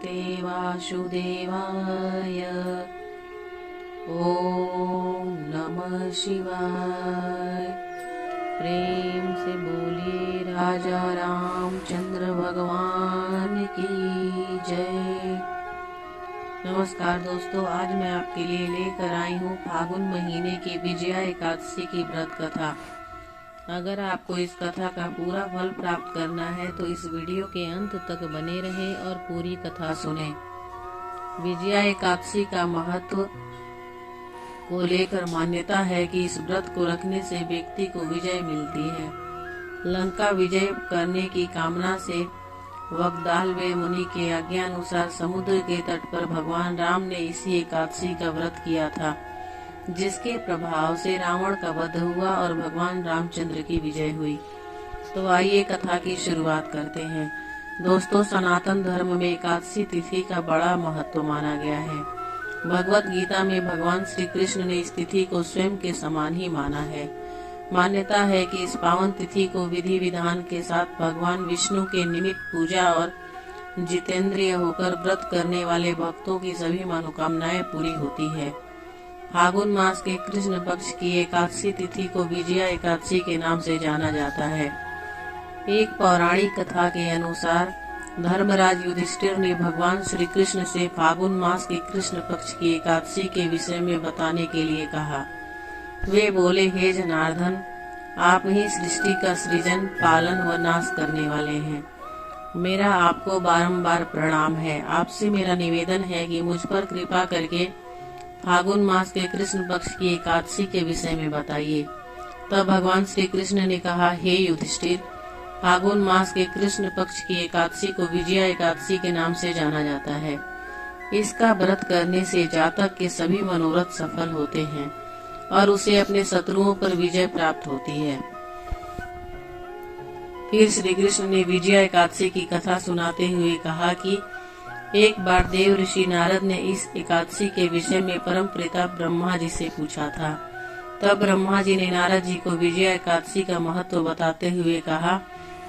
भगवते वासुदेवाय। ओम नमः शिवाय। प्रेम से बोलिए राजा रामचंद्र भगवान की जय। नमस्कार दोस्तों, आज मैं आपके लिए लेकर आई हूँ फागुन महीने की विजया एकादशी की व्रत कथा। अगर आपको इस कथा का पूरा फल प्राप्त करना है तो इस वीडियो के अंत तक बने रहें और पूरी कथा सुनें। विजया एकादशी का महत्व को लेकर मान्यता है कि इस व्रत को रखने से व्यक्ति को विजय मिलती है। लंका विजय करने की कामना से वग्दालवे मुनि के आज्ञानुसार समुद्र के तट पर भगवान राम ने इसी एकादशी का व्रत किया था, जिसके प्रभाव से रावण का वध हुआ और भगवान रामचंद्र की विजय हुई। तो आइए कथा की शुरुआत करते हैं। दोस्तों, सनातन धर्म में एकादशी तिथि का बड़ा महत्व माना गया है। भगवत गीता में भगवान श्री कृष्ण ने इस तिथि को स्वयं के समान ही माना है। मान्यता है कि इस पावन तिथि को विधि विधान के साथ भगवान विष्णु के निमित्त पूजा और जितेंद्रिय होकर व्रत करने वाले भक्तों की सभी मनोकामनाएं पूरी होती है। फागुन मास के कृष्ण पक्ष की एकादशी तिथि को विजया एकादशी के नाम से जाना जाता है। एक पौराणिक कथा के अनुसार धर्मराज युधिष्ठिर ने भगवान श्री कृष्ण से फागुन मास के कृष्ण पक्ष की एकादशी के विषय में बताने के लिए कहा। वे बोले, हे जनार्दन, आप ही सृष्टि का सृजन, पालन व नाश करने वाले हैं। मेरा आपको बारंबार प्रणाम है। आपसे मेरा निवेदन है कि मुझ पर कृपा करके फागुन मास के कृष्ण पक्ष की एकादशी के विषय में बताइए। तब भगवान श्री कृष्ण ने कहा, हे युधिष्ठिर, फागुन मास के कृष्ण पक्ष की एकादशी को विजया एकादशी के नाम से जाना जाता है। इसका व्रत करने से जातक के सभी मनोरथ सफल होते हैं और उसे अपने शत्रुओं पर विजय प्राप्त होती है। फिर श्री कृष्ण ने विजया एकादशी की कथा सुनाते हुए कहा कि एक बार देव ऋषि नारद ने इस एकादशी के विषय में परम पिता ब्रह्मा जी से पूछा था। तब ब्रह्मा जी ने नारद जी को विजया एकादशी का महत्व बताते हुए कहा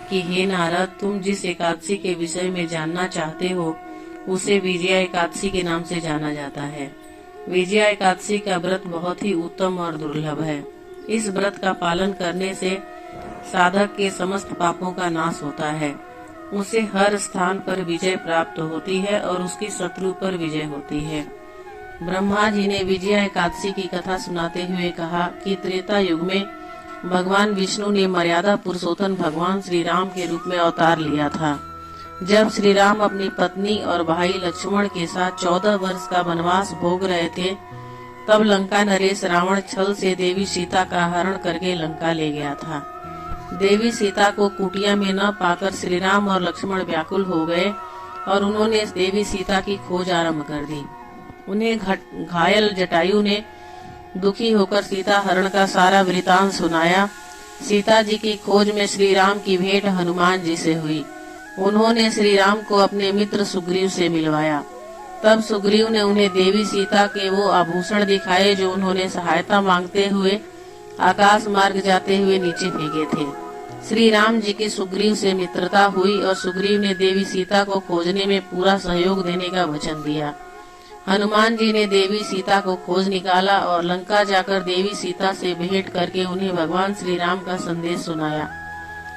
कि हे नारद, तुम जिस एकादशी के विषय में जानना चाहते हो उसे विजया एकादशी के नाम से जाना जाता है। विजया एकादशी का व्रत बहुत ही उत्तम और दुर्लभ है। इस व्रत का पालन करने से साधक के समस्त पापों का नाश होता है, उसे हर स्थान पर विजय प्राप्त होती है और उसकी शत्रु पर विजय होती है। ब्रह्मा जी ने विजया एकादशी की कथा सुनाते हुए कहा कि त्रेता युग में भगवान विष्णु ने मर्यादा पुरुषोत्तम भगवान श्री राम के रूप में अवतार लिया था। जब श्री राम अपनी पत्नी और भाई लक्ष्मण के साथ 14 वर्ष का वनवास भोग रहे थे, तब लंका नरेश रावण छल से देवी सीता का हरण करके लंका ले गया था। देवी सीता को कुटिया में न पाकर श्री राम और लक्ष्मण व्याकुल हो गए और उन्होंने देवी सीता की खोज आरंभ कर दी। उन्हें घायल जटायु ने दुखी होकर सीता हरण का सारा वृतांत सुनाया। सीता जी की खोज में श्री राम की भेंट हनुमान जी से हुई। उन्होंने श्री राम को अपने मित्र सुग्रीव से मिलवाया। तब सुग्रीव ने उन्हें देवी सीता के वो आभूषण दिखाए जो उन्होंने सहायता मांगते हुए आकाश मार्ग जाते हुए नीचे फेंके थे। श्री राम जी की सुग्रीव से मित्रता हुई और सुग्रीव ने देवी सीता को खोजने में पूरा सहयोग देने का वचन दिया। हनुमान जी ने देवी सीता को खोज निकाला और लंका जाकर देवी सीता से भेंट करके उन्हें भगवान श्री राम का संदेश सुनाया।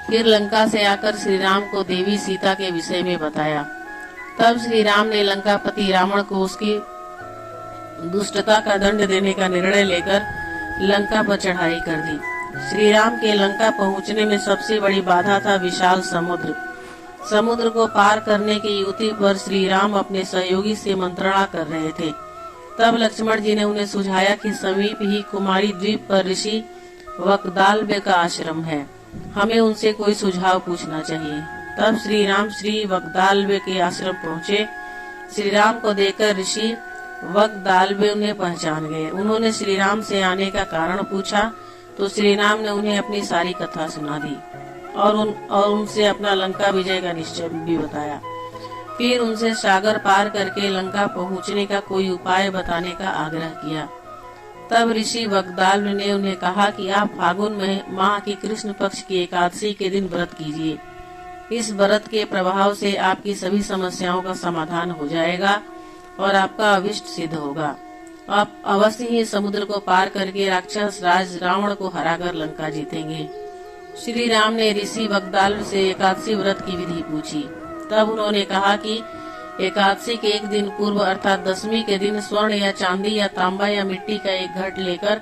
फिर लंका से आकर श्री राम को देवी सीता के विषय में बताया। तब श्री राम ने लंकापति रावण को उसकी दुष्टता का दंड देने का निर्णय लेकर लंका पर चढ़ाई कर दी। श्री राम के लंका पहुंचने में सबसे बड़ी बाधा था विशाल समुद्र। समुद्र को पार करने की युक्ति पर श्री राम अपने सहयोगी से मंत्रणा कर रहे थे। तब लक्ष्मण जी ने उन्हें सुझाया कि समीप ही कुमारी द्वीप पर ऋषि वग्दालवे का आश्रम है, हमें उनसे कोई सुझाव पूछना चाहिए। तब श्री राम श्री वग्दालवे के आश्रम पहुँचे। श्री राम को देखकर ऋषि वग्दालवे उन्हें पहचान गए। उन्होंने श्री राम से आने का कारण पूछा तो श्री राम ने उन्हें अपनी सारी कथा सुना दी और उनसे अपना लंका विजय का निश्चय भी बताया। फिर उनसे सागर पार करके लंका पहुंचने का कोई उपाय बताने का आग्रह किया। तब ऋषि वग्दालव ने उन्हें कहा कि आप फागुन माह की कृष्ण पक्ष की एकादशी के दिन व्रत कीजिए। इस व्रत के प्रभाव से आपकी सभी समस्याओं का समाधान हो जाएगा और आपका अभिष्ट सिद्ध होगा। आप अवश्य ही समुद्र को पार करके राक्षस राज रावण को हराकर लंका जीतेंगे। श्री राम ने ऋषि वग्दाल से एकादशी व्रत की विधि पूछी। तब उन्होंने कहा कि एकादशी के एक दिन पूर्व अर्थात दशमी के दिन स्वर्ण या चांदी या तांबा या मिट्टी का एक घट लेकर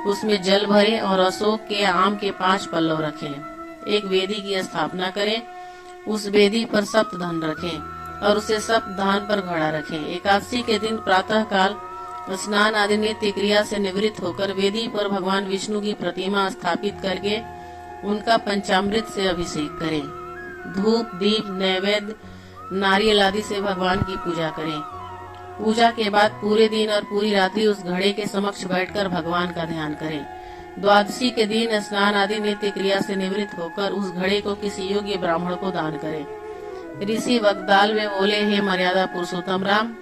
उसमें जल भरें और अशोक के आम के 5 पल्लव रखें। एक वेदी की स्थापना करें, उस वेदी पर सप्त धन रखें और उसे सप्त धान पर घड़ा रखें। एकादशी के दिन प्रातः काल स्नान आदि नित्य क्रिया से निवृत्त होकर वेदी पर भगवान विष्णु की प्रतिमा स्थापित करके उनका पंचामृत से अभिषेक करें। धूप दीप नैवेद्य नारियल आदि से भगवान की पूजा करें। पूजा के बाद पूरे दिन और पूरी रात्रि उस घड़े के समक्ष बैठकर भगवान का ध्यान करें। द्वादशी के दिन स्नान आदि नित्य क्रिया से निवृत्त होकर उस घड़े को किसी योग्य ब्राह्मण को दान करें। ऋषि वग्दाल में बोले, हे मर्यादा पुरुषोत्तम राम,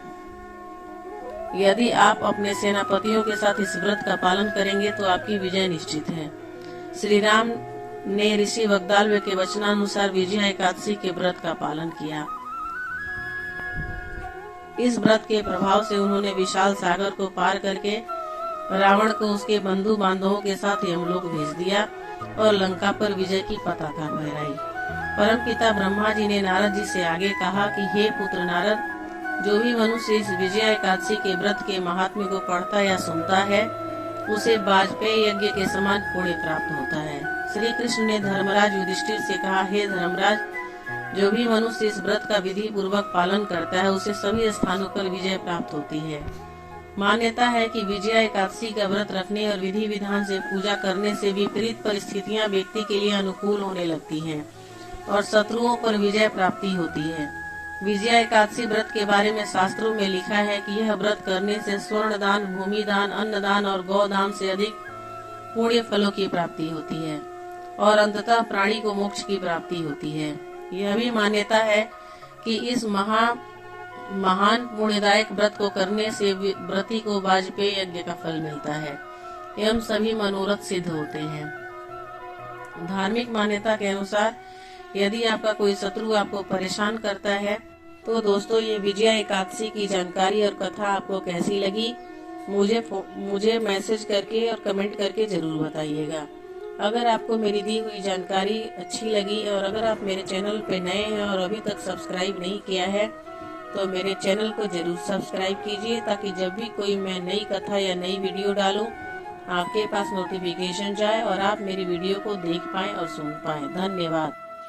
यदि आप अपने सेनापतियों के साथ इस व्रत का पालन करेंगे तो आपकी विजय निश्चित है। श्री राम ने ऋषि वग्दाल के वचनानुसार विजया एकादशी के व्रत का पालन किया। इस व्रत के प्रभाव से उन्होंने विशाल सागर को पार करके रावण को उसके बंधु बांधवों के साथ यमलोक भेज दिया और लंका पर विजय की पताका फहराई। परमपिता ब्रह्मा जी ने नारद जी से आगे कहा कि हे पुत्र नारद, जो भी मनुष्य इस विजया एकादशी के व्रत के महात्म्य को पढ़ता या सुनता है उसे वाजपेयी यज्ञ के समान पुण्य प्राप्त होता है। श्री कृष्ण ने धर्मराज युधिष्ठिर से कहा, हे धर्मराज, जो भी मनुष्य इस व्रत का विधि पूर्वक पालन करता है उसे सभी स्थानों पर विजय प्राप्त होती है। मान्यता है कि विजया एकादशी का व्रत रखने और विधि विधान से पूजा करने से विपरीत परिस्थितियां व्यक्ति के लिए अनुकूल होने लगती हैं और शत्रुओं पर विजय प्राप्ति होती है। विजया एकादशी व्रत के बारे में शास्त्रों में लिखा है कि यह व्रत करने से स्वर्ण दान, भूमि दान, अन्न दान और गौ दान से अधिक पुण्य फलों की प्राप्ति होती है और अंततः प्राणी को मोक्ष की प्राप्ति होती है। यह भी मान्यता है कि इस महान पुण्यदायक व्रत को करने से व्रती को वाजपेयी यज्ञ का फल मिलता है एवं सभी मनोरथ सिद्ध होते हैं। धार्मिक मान्यता के अनुसार यदि आपका कोई शत्रु आपको परेशान करता है तो दोस्तों, ये विजया एकादशी की जानकारी और कथा आपको कैसी लगी मुझे मैसेज करके और कमेंट करके जरूर बताइएगा। अगर आपको मेरी दी हुई जानकारी अच्छी लगी और अगर आप मेरे चैनल पे नए हैं और अभी तक सब्सक्राइब नहीं किया है तो मेरे चैनल को जरूर सब्सक्राइब कीजिए, ताकि जब भी कोई मैं नई कथा या नई वीडियो डालूं आपके पास नोटिफिकेशन जाए और आप मेरी वीडियो को देख पाएं और सुन पाएं। धन्यवाद।